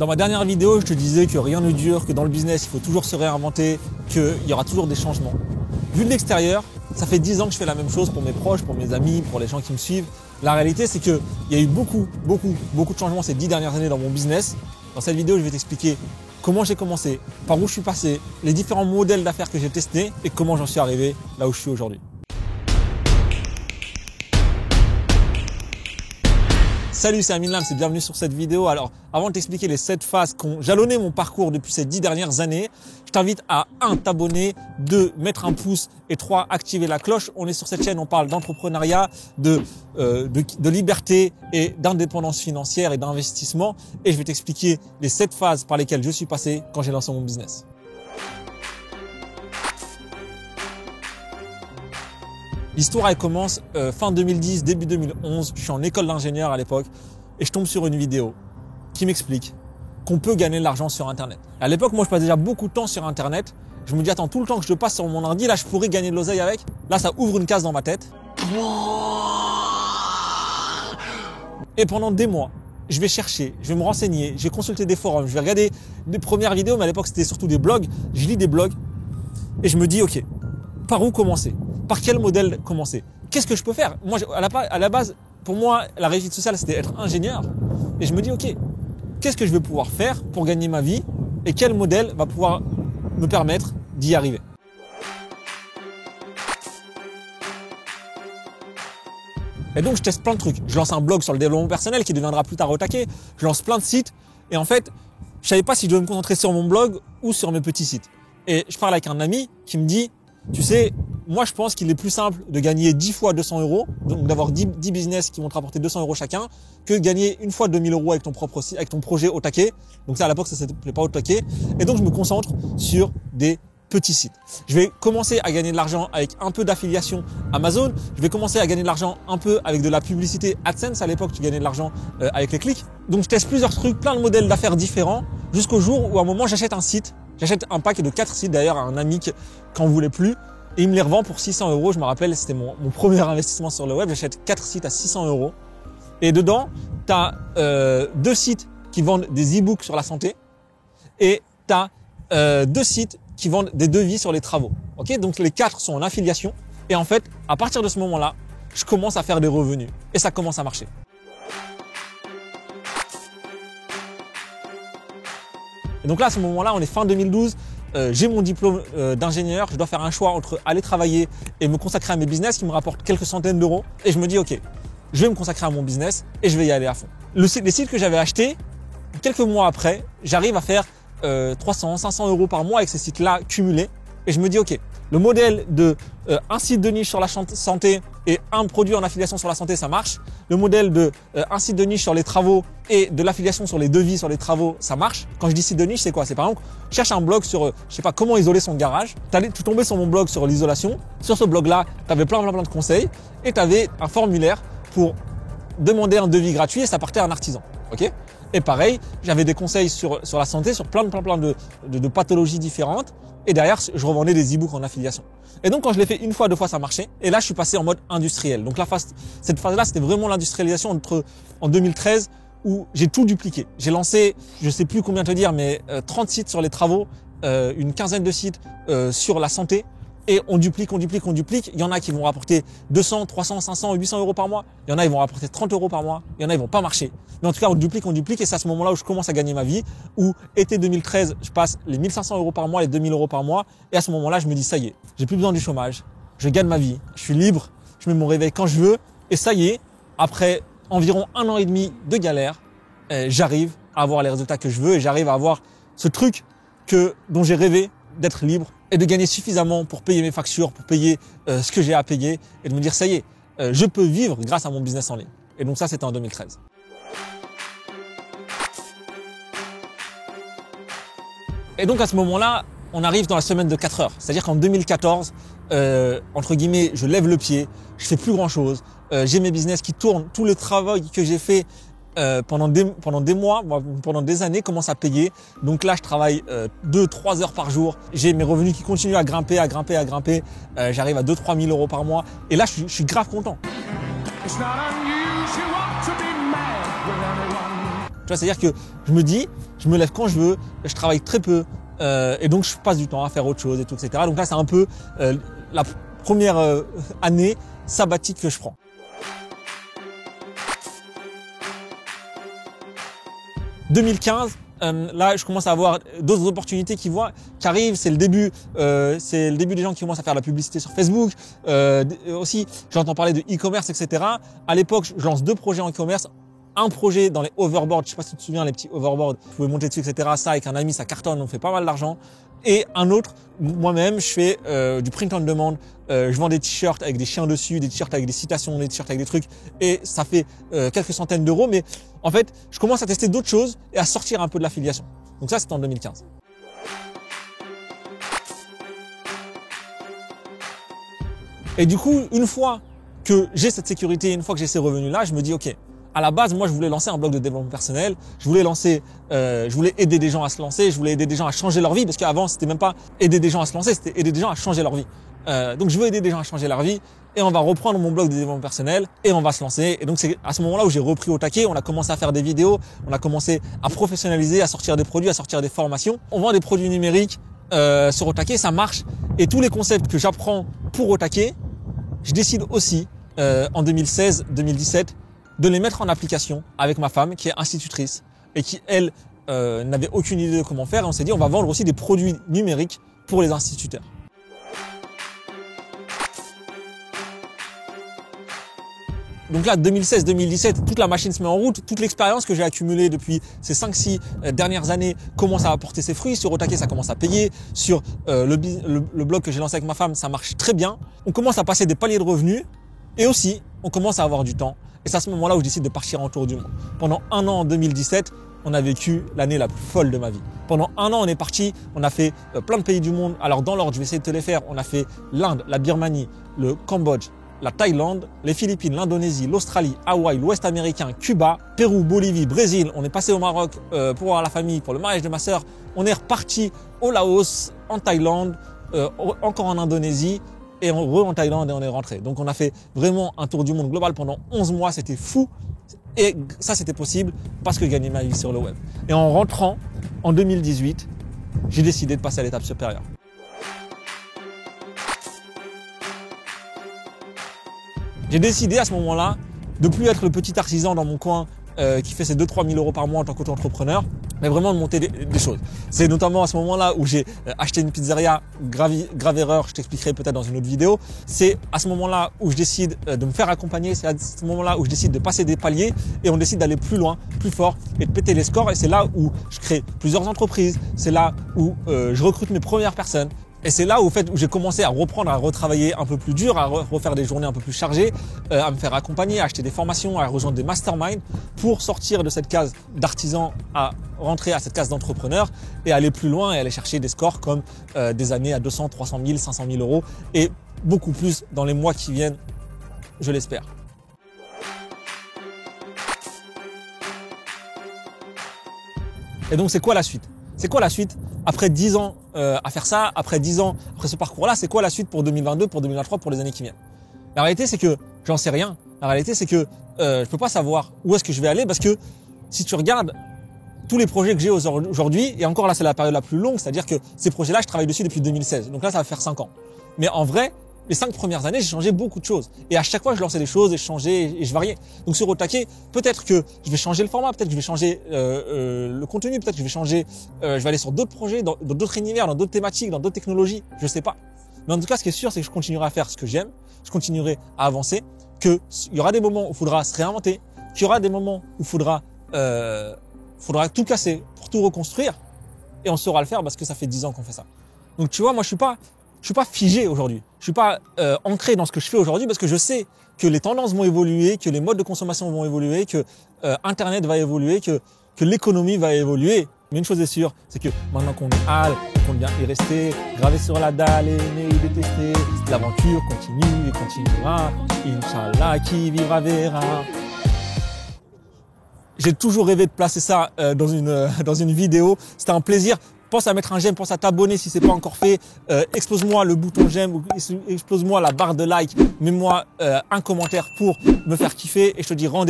Dans ma dernière vidéo, je te disais que rien ne dure, que dans le business, il faut toujours se réinventer, qu'il y aura toujours des changements. Vu de l'extérieur, ça fait 10 ans que je fais la même chose pour mes proches, pour mes amis, pour les gens qui me suivent. La réalité, c'est qu'il y a eu beaucoup de changements ces 10 dernières années dans mon business. Dans cette vidéo, je vais t'expliquer comment j'ai commencé, par où je suis passé, les différents modèles d'affaires que j'ai testés et comment j'en suis arrivé là où je suis aujourd'hui. Salut, c'est Amine Lams et bienvenue sur cette vidéo. Alors, avant de t'expliquer les 7 phases qui ont jalonné mon parcours depuis ces 10 dernières années, je t'invite à 1. T'abonner, 2. Mettre un pouce et 3. Activer la cloche. On est sur cette chaîne, on parle d'entrepreneuriat, de liberté et d'indépendance financière et d'investissement. Et je vais t'expliquer les 7 phases par lesquelles je suis passé quand j'ai lancé mon business. L'histoire, elle commence fin 2010, début 2011. Je suis en école d'ingénieur à l'époque et je tombe sur une vidéo qui m'explique qu'on peut gagner de l'argent sur Internet. À l'époque, moi, je passe déjà beaucoup de temps sur Internet. Je me dis, attends, tout le temps que je passe sur mon ordi, là, je pourrais gagner de l'oseille avec. Là, ça ouvre une case dans ma tête. Et pendant des mois, je vais chercher, je vais me renseigner, je vais consulter des forums, je vais regarder des premières vidéos, mais à l'époque, c'était surtout des blogs. Je lis des blogs et je me dis, OK, par où commencer? Par quel modèle commencer? Qu'est-ce que je peux faire? Moi, à la base, pour moi, la réussite sociale, c'était être ingénieur. Et je me dis, OK, qu'est-ce que je vais pouvoir faire pour gagner ma vie? Et quel modèle va pouvoir me permettre d'y arriver? Et donc, je teste plein de trucs. Je lance un blog sur le développement personnel qui deviendra plus tard Otake. Je lance plein de sites. Et en fait, je savais pas si je devais me concentrer sur mon blog ou sur mes petits sites. Et je parle avec un ami qui me dit, tu sais, moi, je pense qu'il est plus simple de gagner 10 fois 200 €, donc d'avoir 10 business qui vont te rapporter 200 € chacun, que gagner une fois 2000 € avec ton propre site, avec ton projet Otake. Donc ça, à l'époque, ça s'appelait pas Otake. Et donc, je me concentre sur des petits sites. Je vais commencer à gagner de l'argent avec un peu d'affiliation Amazon. Je vais commencer à gagner de l'argent un peu avec de la publicité AdSense. À l'époque, tu gagnais de l'argent avec les clics. Donc, je teste plusieurs trucs, plein de modèles d'affaires différents, jusqu'au jour où à un moment, j'achète un site. J'achète un pack de 4 sites d'ailleurs à un ami qui n'en voulait plus. Et il me les revend pour 600 €. Je me rappelle, c'était mon premier investissement sur le web. J'achète 4 sites à 600 €. Et dedans, tu as 2 sites qui vendent des e-books sur la santé. Et tu as 2 sites qui vendent des devis sur les travaux. Ok, donc les 4 sont en affiliation. Et en fait, à partir de ce moment-là, je commence à faire des revenus. Et ça commence à marcher. Et donc là, à ce moment-là, on est fin 2012. J'ai mon diplôme d'ingénieur, je dois faire un choix entre aller travailler et me consacrer à mes business qui me rapportent quelques centaines d'euros. Et je me dis, OK, je vais me consacrer à mon business et je vais y aller à fond. Les sites que j'avais achetés, quelques mois après, j'arrive à faire 300, 500 € par mois avec ces sites-là cumulés. Et je me dis, OK, le modèle de un site de niche sur la santé et un produit en affiliation sur la santé, ça marche. Le modèle de un site de niche sur les travaux et de l'affiliation sur les devis sur les travaux, ça marche. Quand je dis site de niche, c'est quoi? C'est par exemple, je cherche un blog sur, je sais pas, comment isoler son garage. Tu tombais sur mon blog sur l'isolation. Sur ce blog-là, tu avais plein de conseils et tu avais un formulaire pour demander un devis gratuit et ça partait à un artisan. OK? Et pareil, j'avais des conseils sur la santé, sur plein de pathologies différentes. Et derrière, je revendais des e-books en affiliation. Et donc, quand je l'ai fait une fois, 2 fois, ça marchait. Et là, je suis passé en mode industriel. Donc, cette phase-là, c'était vraiment l'industrialisation en 2013 où j'ai tout dupliqué. J'ai lancé, je sais plus combien te dire, mais 30 sites sur les travaux, une quinzaine de sites sur la santé. Et on duplique. Il y en a qui vont rapporter 200, 300, 500, 800 € par mois. Il y en a, ils vont rapporter 30 € par mois. Il y en a, ils vont pas marcher. Mais en tout cas, on duplique. Et c'est à ce moment-là où je commence à gagner ma vie. Où, été 2013, je passe les 1500 € par mois, les 2000 € par mois. Et à ce moment-là, je me dis, ça y est, j'ai plus besoin du chômage. Je gagne ma vie. Je suis libre. Je mets mon réveil quand je veux. Et ça y est, après environ 1 an et demi de galère, j'arrive à avoir les résultats que je veux. Et j'arrive à avoir ce truc dont j'ai rêvé, d'être libre et de gagner suffisamment pour payer mes factures, pour payer ce que j'ai à payer et de me dire ça y est, je peux vivre grâce à mon business en ligne. Et donc ça, c'était en 2013. Et donc à ce moment-là, on arrive dans la semaine de 4 heures. C'est-à-dire qu'en 2014, entre guillemets, je lève le pied, je fais plus grand-chose, j'ai mes business qui tournent, tout le travail que j'ai fait pendant des mois, pendant des années, commence à payer. Donc là, je travaille 2-3 heures par jour. J'ai mes revenus qui continuent à grimper. J'arrive à 2-3 000 € par mois. Et là, je suis grave content. Tu vois, c'est-à-dire que je me dis, je me lève quand je veux, je travaille très peu et donc je passe du temps à faire autre chose et tout, etc. Donc là, c'est un peu la première année sabbatique que je prends. 2015, là, je commence à avoir d'autres opportunités qui arrivent. C'est le début des gens qui commencent à faire la publicité sur Facebook. Aussi, j'entends parler de e-commerce, etc. À l'époque, je lance 2 projets en e-commerce. Un projet dans les hoverboards, je sais pas si tu te souviens, les petits hoverboards, vous pouvez monter dessus, etc. Ça, avec un ami, ça cartonne, on fait pas mal d'argent. Et un autre, moi-même, je fais du print on demand. Je vends des t-shirts avec des chiens dessus, des t-shirts avec des citations, des t-shirts avec des trucs. Et ça fait quelques centaines d'euros. Mais en fait, je commence à tester d'autres choses et à sortir un peu de l'affiliation. Donc ça, c'était en 2015. Et du coup, une fois que j'ai cette sécurité, une fois que j'ai ces revenus-là, je me dis, OK, à la base, moi, je voulais lancer un blog de développement personnel. Je voulais aider des gens à se lancer. Je voulais aider des gens à changer leur vie parce qu'avant, c'était même pas aider des gens à se lancer, c'était aider des gens à changer leur vie. Donc, je veux aider des gens à changer leur vie et on va reprendre mon blog de développement personnel et on va se lancer. Et donc, c'est à ce moment-là où j'ai repris au taquet. On a commencé à faire des vidéos. On a commencé à professionnaliser, à sortir des produits, à sortir des formations. On vend des produits numériques sur au taquet, ça marche. Et tous les concepts que j'apprends pour au taquet, je décide aussi en 2016-2017 de les mettre en application avec ma femme qui est institutrice et qui, elle, n'avait aucune idée de comment faire. Et on s'est dit, on va vendre aussi des produits numériques pour les instituteurs. Donc là, 2016-2017, toute la machine se met en route. Toute l'expérience que j'ai accumulée depuis ces 5-6 dernières années commence à apporter ses fruits. Sur au taquet, ça commence à payer. Sur le blog que j'ai lancé avec ma femme, ça marche très bien. On commence à passer des paliers de revenus et aussi, on commence à avoir du temps. Et c'est à ce moment-là où je décide de partir en tour du monde. Pendant 1 an en 2017, on a vécu l'année la plus folle de ma vie. Pendant 1 an, on est parti, on a fait plein de pays du monde. Alors dans l'ordre, je vais essayer de te les faire. On a fait l'Inde, la Birmanie, le Cambodge, la Thaïlande, les Philippines, l'Indonésie, l'Australie, Hawaï, l'Ouest américain, Cuba, Pérou, Bolivie, Brésil. On est passé au Maroc pour voir la famille, pour le mariage de ma sœur. On est reparti au Laos, en Thaïlande, encore en Indonésie. Et en Thaïlande et on est rentré. Donc on a fait vraiment un tour du monde global pendant 11 mois, c'était fou. Et ça c'était possible parce que je gagnais ma vie sur le web. Et en rentrant en 2018, j'ai décidé de passer à l'étape supérieure. J'ai décidé à ce moment-là de plus être le petit artisan dans mon coin qui fait ses 2-3 000 euros par mois en tant qu'auto-entrepreneur, mais vraiment de monter des choses. C'est notamment à ce moment-là où j'ai acheté une pizzeria, grave erreur, je t'expliquerai peut-être dans une autre vidéo. C'est à ce moment-là où je décide de me faire accompagner, c'est à ce moment-là où je décide de passer des paliers et on décide d'aller plus loin, plus fort et de péter les scores. Et c'est là où je crée plusieurs entreprises, c'est là où je recrute mes premières personnes. Et c'est là où j'ai commencé à reprendre, à retravailler un peu plus dur, à refaire des journées un peu plus chargées, à me faire accompagner, à acheter des formations, à rejoindre des masterminds pour sortir de cette case d'artisan à rentrer à cette case d'entrepreneur et aller plus loin et aller chercher des scores comme des années à 200, 300 000, 500 000 euros et beaucoup plus dans les mois qui viennent, je l'espère. Et donc, c'est quoi la suite? C'est quoi la suite? Après 10 ans à faire ça, après 10 ans, après ce parcours-là, c'est quoi la suite pour 2022, pour 2023, pour les années qui viennent? La réalité, c'est que j'en sais rien. La réalité, c'est que je peux pas savoir où est-ce que je vais aller parce que si tu regardes tous les projets que j'ai aujourd'hui, et encore là, c'est la période la plus longue, c'est-à-dire que ces projets-là, je travaille dessus depuis 2016. Donc là, ça va faire 5 ans. Mais en vrai, les 5 premières années, j'ai changé beaucoup de choses. Et à chaque fois, je lançais des choses et je changeais et je variais. Donc sur au taquet, peut-être que je vais changer le format, peut-être que je vais changer le contenu, peut-être que je vais changer, je vais aller sur d'autres projets, dans d'autres univers, dans d'autres thématiques, dans d'autres technologies. Je sais pas. Mais en tout cas, ce qui est sûr, c'est que je continuerai à faire ce que j'aime, je continuerai à avancer, qu'il y aura des moments où il faudra se réinventer, qu'il y aura des moments où il faudra tout casser pour tout reconstruire et on saura le faire parce que ça fait 10 ans qu'on fait ça. Donc tu vois, moi je suis pas figé aujourd'hui. Je suis pas ancré dans ce que je fais aujourd'hui parce que je sais que les tendances vont évoluer, que les modes de consommation vont évoluer, que Internet va évoluer, que l'économie va évoluer. Mais une chose est sûre, c'est que maintenant qu'on est hal, on compte bien y rester, gravé sur la dalle, aimer et détester. L'aventure continue et continuera. Inch'Allah, qui vivra verra. J'ai toujours rêvé de placer ça dans une vidéo. C'était un plaisir. Pense à mettre un j'aime, pense à t'abonner si c'est pas encore fait. Explose-moi le bouton j'aime ou explose-moi la barre de like. Mets-moi un commentaire pour me faire kiffer et je te dis rendez-vous.